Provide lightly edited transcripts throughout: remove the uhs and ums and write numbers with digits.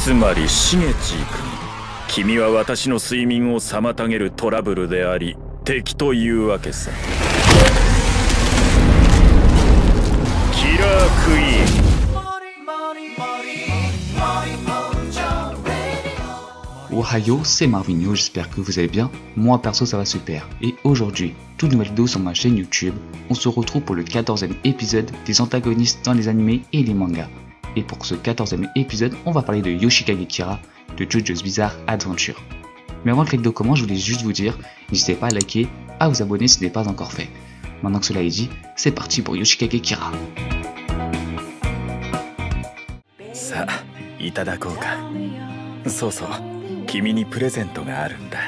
つまりシゲチー君、君は私の睡眠を妨げるトラブルであり敵というわけさ。キラークイーン。Ohio, c'est Marvinio, j'espère que vous allez bien. Moi perso ça va super. Et aujourd'hui, toute nouvelle vidéo sur ma chaîne YouTube. On se retrouve pour le 14e épisode des antagonistes dans les animés et les mangas. Et pour ce 14e épisode, on va parler de Yoshikage Kira de JoJo's Bizarre Adventure. Mais avant que la vidéo commence, je voulais juste vous dire, n'hésitez pas à liker, à vous abonner si ce n'est pas encore fait. Maintenant que cela est dit, c'est parti pour Yoshikage Kira. Ça, itadakoka. Soso. 君にプレゼントがあるんだ。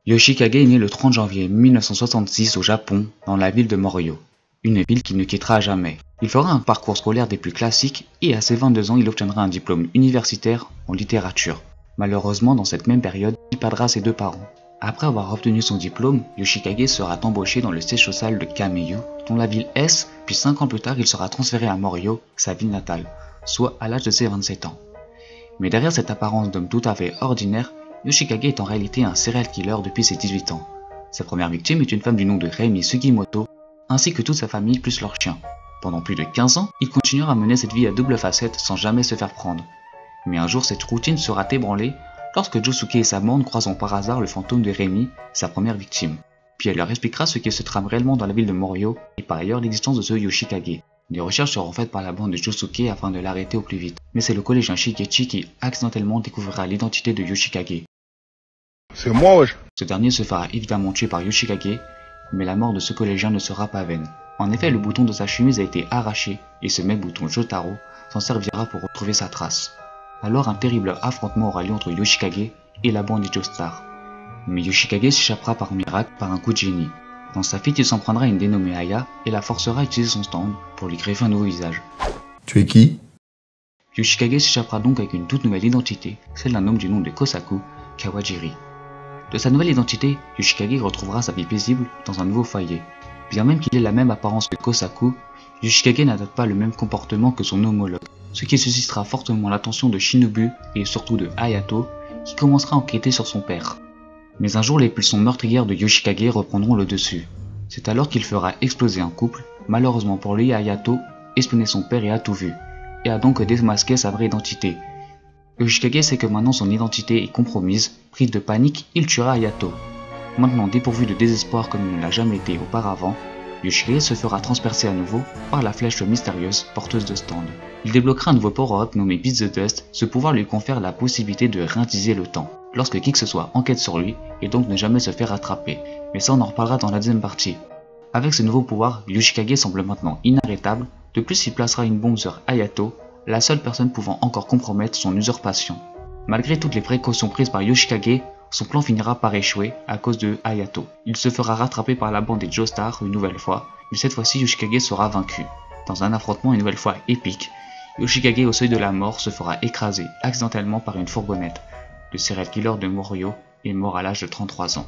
Yoshikage est né le 30 janvier 1966 au Japon, dans la ville de Moryo, une ville qu'il ne quittera jamais. Il fera un parcours scolaire des plus classiques et à ses 22 ans, il obtiendra un diplôme universitaire en littérature. Malheureusement, dans cette même période, il perdra ses deux parents. Après avoir obtenu son diplôme, Yoshikage sera embauché dans le siège social de Kameyu, dont la ville est, puis 5 ans plus tard, il sera transféré à Moryo, sa ville natale, soit à l'âge de ses 27 ans. Mais derrière cette apparence d'homme tout à fait ordinaire, Yoshikage est en réalité un serial killer depuis ses 18 ans. Sa première victime est une femme du nom de Reimi Sugimoto, ainsi que toute sa famille plus leur chien. Pendant plus de 15 ans, il continuera à mener cette vie à double facette sans jamais se faire prendre. Mais un jour, cette routine sera ébranlée lorsque Josuke et sa bande croiseront par hasard le fantôme de Reimi, sa première victime. Puis elle leur expliquera ce qui se trame réellement dans la ville de Moryo et par ailleurs l'existence de ce Yoshikage. Des recherches seront faites par la bande de Josuke afin de l'arrêter au plus vite. Mais c'est le collégien Shigechi qui accidentellement découvrira l'identité de Yoshikage. C'est moi, wesh. Ce dernier se fera évidemment tuer par Yoshikage, mais la mort de ce collégien ne sera pas vaine. En effet, le bouton de sa chemise a été arraché et ce même bouton Jotaro s'en servira pour retrouver sa trace. Alors un terrible affrontement aura lieu entre Yoshikage et la bande des Joestar. Mais Yoshikage s'échappera par miracle par un coup de génie. Dans sa fuite, il s'en prendra à une dénommée Aya et la forcera à utiliser son stand pour lui greffer un nouveau visage. Tu es qui? Yoshikage s'échappera donc avec une toute nouvelle identité, celle d'un homme du nom de Kosaku Kawajiri. De sa nouvelle identité, Yoshikage retrouvera sa vie paisible dans un nouveau foyer. Bien même qu'il ait la même apparence que Kosaku, Yoshikage n'adopte pas le même comportement que son homologue, ce qui suscitera fortement l'attention de Shinobu et surtout de Hayato, qui commencera à enquêter sur son père. Mais un jour, les pulsions meurtrières de Yoshikage reprendront le dessus. C'est alors qu'il fera exploser un couple. Malheureusement pour lui, Hayato espionnait son père et a tout vu, et a donc démasqué sa vraie identité. Yoshikage sait que maintenant son identité est compromise, pris de panique, il tuera Hayato. Maintenant dépourvu de désespoir comme il ne l'a jamais été auparavant, Yoshikage se fera transpercer à nouveau par la flèche mystérieuse porteuse de stand. Il débloquera un nouveau power-up nommé Beat the Dust, ce pouvoir lui confère la possibilité de ralentir le temps, lorsque qui que ce soit enquête sur lui, et donc ne jamais se faire attraper. Mais ça on en reparlera dans la deuxième partie. Avec ce nouveau pouvoir, Yoshikage semble maintenant inarrêtable, de plus il placera une bombe sur Hayato, la seule personne pouvant encore compromettre son usurpation. Malgré toutes les précautions prises par Yoshikage, son plan finira par échouer à cause de Hayato. Il se fera rattraper par la bande des Joestar une nouvelle fois, mais cette fois-ci Yoshikage sera vaincu. Dans un affrontement une nouvelle fois épique, Yoshikage au seuil de la mort se fera écraser accidentellement par une fourgonnette. Le serial killer de Moryo est mort à l'âge de 33 ans.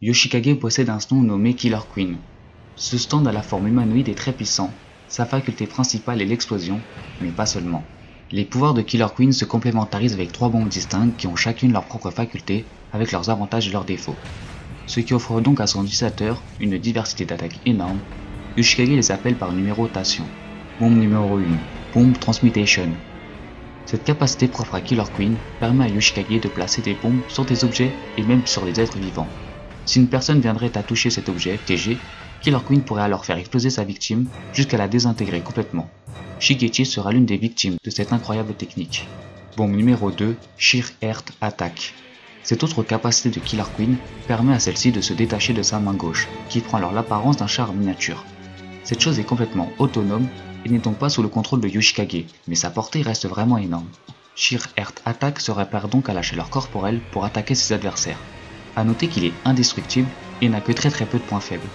Yoshikage possède un stand nommé Killer Queen. Ce stand a la forme humanoïde et très puissant. Sa faculté principale est l'explosion, mais pas seulement. Les pouvoirs de Killer Queen se complémentarisent avec 3 bombes distinctes qui ont chacune leurs propres facultés, avec leurs avantages et leurs défauts. Ce qui offre donc à son utilisateur une diversité d'attaques énorme. Yoshikage les appelle par numérotation. Bombe numéro 1, Bomb Transmutation. Cette capacité propre à Killer Queen permet à Yoshikage de placer des bombes sur des objets et même sur des êtres vivants. Si une personne viendrait à toucher cet objet, TG, Killer Queen pourrait alors faire exploser sa victime jusqu'à la désintégrer complètement. Shigechi sera l'une des victimes de cette incroyable technique. Bombe numéro 2, Sheer Earth Attack. Cette autre capacité de Killer Queen permet à celle-ci de se détacher de sa main gauche, qui prend alors l'apparence d'un char miniature. Cette chose est complètement autonome et n'est donc pas sous le contrôle de Yoshikage, mais sa portée reste vraiment énorme. Sheer Earth Attack se repère donc à la chaleur corporelle pour attaquer ses adversaires. A noter qu'il est indestructible et n'a que très peu de points faibles,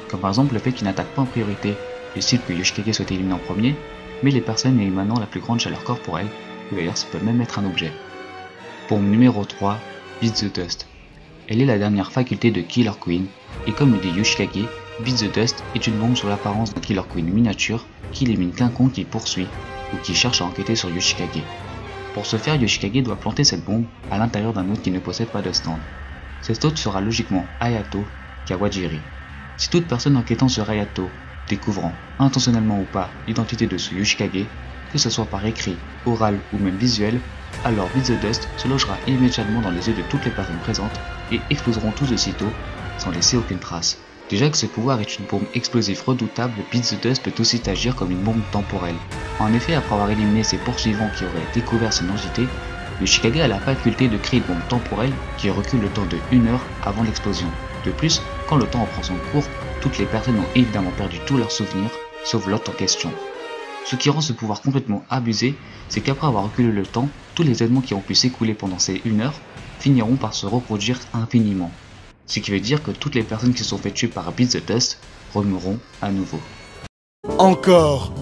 comme par exemple le fait qu'il n'attaque pas en priorité les cibles que Yoshikage souhaite éliminer en premier, mais les personnes émanant la plus grande chaleur corporelle, ou d'ailleurs ça peut même être un objet. Bombe numéro 3, Beat the Dust. Elle est la dernière faculté de Killer Queen, et comme le dit Yoshikage, Beat the Dust est une bombe sur l'apparence d'un Killer Queen miniature qui élimine quiconque qui poursuit ou qui cherche à enquêter sur Yoshikage. Pour ce faire, Yoshikage doit planter cette bombe à l'intérieur d'un hôte qui ne possède pas de stand. Cet hôte sera logiquement Hayato Kawajiri. Si toute personne enquêtant sur Hayato, découvrant, intentionnellement ou pas, l'identité de ce Yoshikage, que ce soit par écrit, oral ou même visuel, alors Beat the Dust se logera immédiatement dans les yeux de toutes les personnes présentes et exploseront tous aussitôt, sans laisser aucune trace. Déjà que ce pouvoir est une bombe explosive redoutable, Beat the Dust peut aussi agir comme une bombe temporelle. En effet, après avoir éliminé ses poursuivants qui auraient découvert son identité, Yoshikage a la faculté de créer une bombe temporelle qui recule le temps de 1 heure avant l'explosion. De plus, quand le temps reprend son cours, toutes les personnes ont évidemment perdu tous leurs souvenirs, sauf l'hôte en question. Ce qui rend ce pouvoir complètement abusé, c'est qu'après avoir reculé le temps, tous les événements qui ont pu s'écouler pendant ces 1 heure finiront par se reproduire infiniment. Ce qui veut dire que toutes les personnes qui se sont fait tuer par Beat the Dust remourront à nouveau. Encore.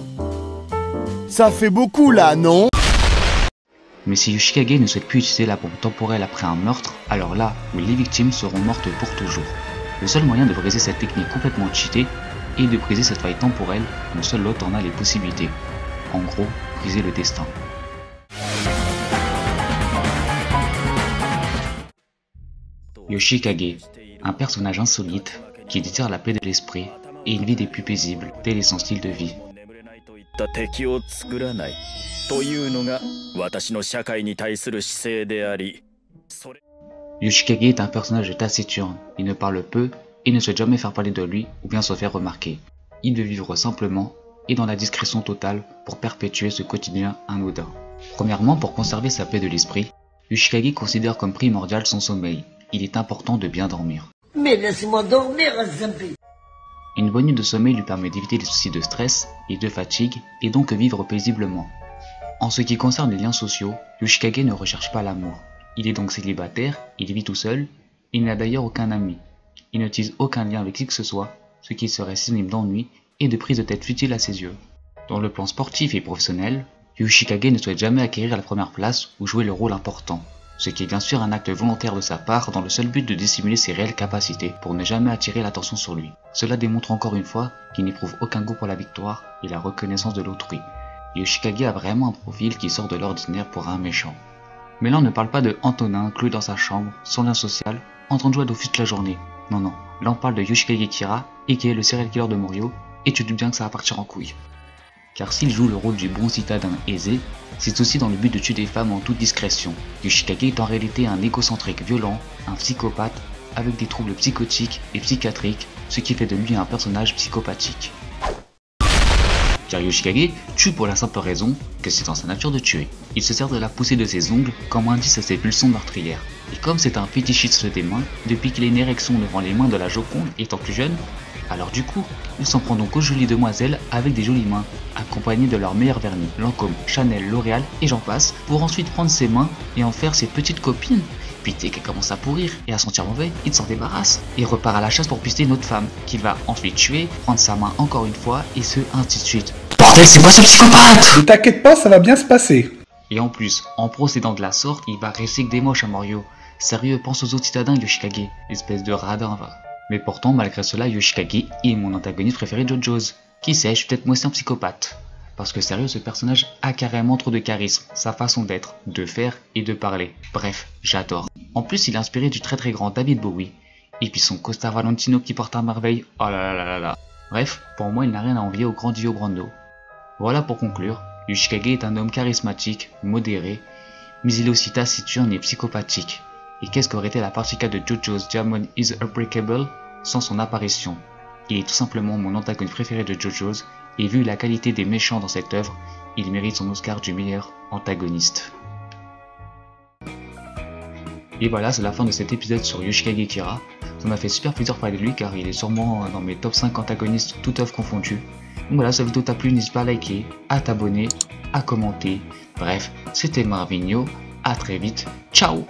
Ça fait beaucoup là, non? Mais si Yoshikage ne souhaite plus utiliser la bombe temporelle après un meurtre, alors là où les victimes seront mortes pour toujours. Le seul moyen de briser cette technique complètement cheatée est de briser cette faille temporelle dont seul l'autre en a les possibilités. En gros, briser le destin. Yoshikage, un personnage insolite qui détire la paix de l'esprit et une vie des plus paisibles, tel est son style de vie. Yoshikage est un personnage taciturne, il ne parle peu et ne souhaite jamais faire parler de lui ou bien se faire remarquer. Il veut vivre simplement et dans la discrétion totale pour perpétuer ce quotidien anodin. Premièrement, pour conserver sa paix de l'esprit, Yoshikage considère comme primordial son sommeil. Il est important de bien dormir. Mais laissez-moi dormir, Zampi. Une bonne nuit de sommeil lui permet d'éviter les soucis de stress et de fatigue et donc vivre paisiblement. En ce qui concerne les liens sociaux, Yoshikage ne recherche pas l'amour. Il est donc célibataire, il vit tout seul, il n'a d'ailleurs aucun ami. Il n'utilise aucun lien avec qui que ce soit, ce qui serait synonyme d'ennui et de prise de tête futile à ses yeux. Dans le plan sportif et professionnel, Yoshikage ne souhaite jamais acquérir la première place ou jouer le rôle important. Ce qui est bien sûr un acte volontaire de sa part dans le seul but de dissimuler ses réelles capacités pour ne jamais attirer l'attention sur lui. Cela démontre encore une fois qu'il n'éprouve aucun goût pour la victoire et la reconnaissance de l'autrui. Yoshikage a vraiment un profil qui sort de l'ordinaire pour un méchant. Mais là on ne parle pas de Antonin cloué dans sa chambre, sans lien social, en train de jouer à Dofus toute la journée. Non, là on parle de Yoshikage Kira, et qui est le serial killer de Morio, et tu te doutes bien que ça va partir en couille. Car s'il joue le rôle du bon citadin aisé, c'est aussi dans le but de tuer des femmes en toute discrétion. Yoshikage est en réalité un égocentrique violent, un psychopathe, avec des troubles psychotiques et psychiatriques, ce qui fait de lui un personnage psychopathique. Car Yoshikage tue pour la simple raison que c'est dans sa nature de tuer. Il se sert de la poussée de ses ongles comme indice à ses pulsions meurtrières. Et comme c'est un fétichiste des mains, depuis qu'il a une érection devant les mains de la Joconde étant plus jeune, alors du coup, il s'en prend donc aux jolies demoiselles avec des jolies mains, accompagnées de leurs meilleurs vernis, Lancôme, Chanel, L'Oréal et j'en passe, pour ensuite prendre ses mains et en faire ses petites copines. Puis dès qu'elle commence à pourrir et à sentir mauvais, il s'en débarrasse et repart à la chasse pour pister une autre femme, qu'il va ensuite tuer, prendre sa main encore une fois et ce ainsi de suite. Bordel, c'est quoi ce psychopathe? Ne t'inquiète pas, ça va bien se passer. Et en plus, en procédant de la sorte, il va rester que des moches à Morio. Sérieux, pense aux autres citadins Yoshikage, espèce de radin va. Mais pourtant, malgré cela, Yoshikage est mon antagoniste préféré de JoJo's. Qui sait, je suis peut-être moi aussi un psychopathe. Parce que sérieux, ce personnage a carrément trop de charisme, sa façon d'être, de faire et de parler. Bref, j'adore. En plus, il est inspiré du très grand David Bowie. Et puis son costard Valentino qui porte à merveille, oh là là là là. Bref, pour moi, il n'a rien à envier au grand Dio Brando. Voilà pour conclure, Yoshikage est un homme charismatique, modéré, mais il est aussi taciturne et psychopathique. Et qu'est-ce qu'aurait été la partie 4 de JoJo's Diamond is Unbreakable sans son apparition? Il est tout simplement mon antagoniste préféré de JoJo's, et vu la qualité des méchants dans cette œuvre, il mérite son Oscar du meilleur antagoniste. Et voilà, c'est la fin de cet épisode sur Yoshikage Kira. Ça m'a fait super plaisir de parler de lui car il est sûrement dans mes top 5 antagonistes toutes œuvres confondues. Donc voilà, si la vidéo t'a plu, n'hésite pas à liker, à t'abonner, à commenter. Bref, c'était Marvinho, à très vite, ciao!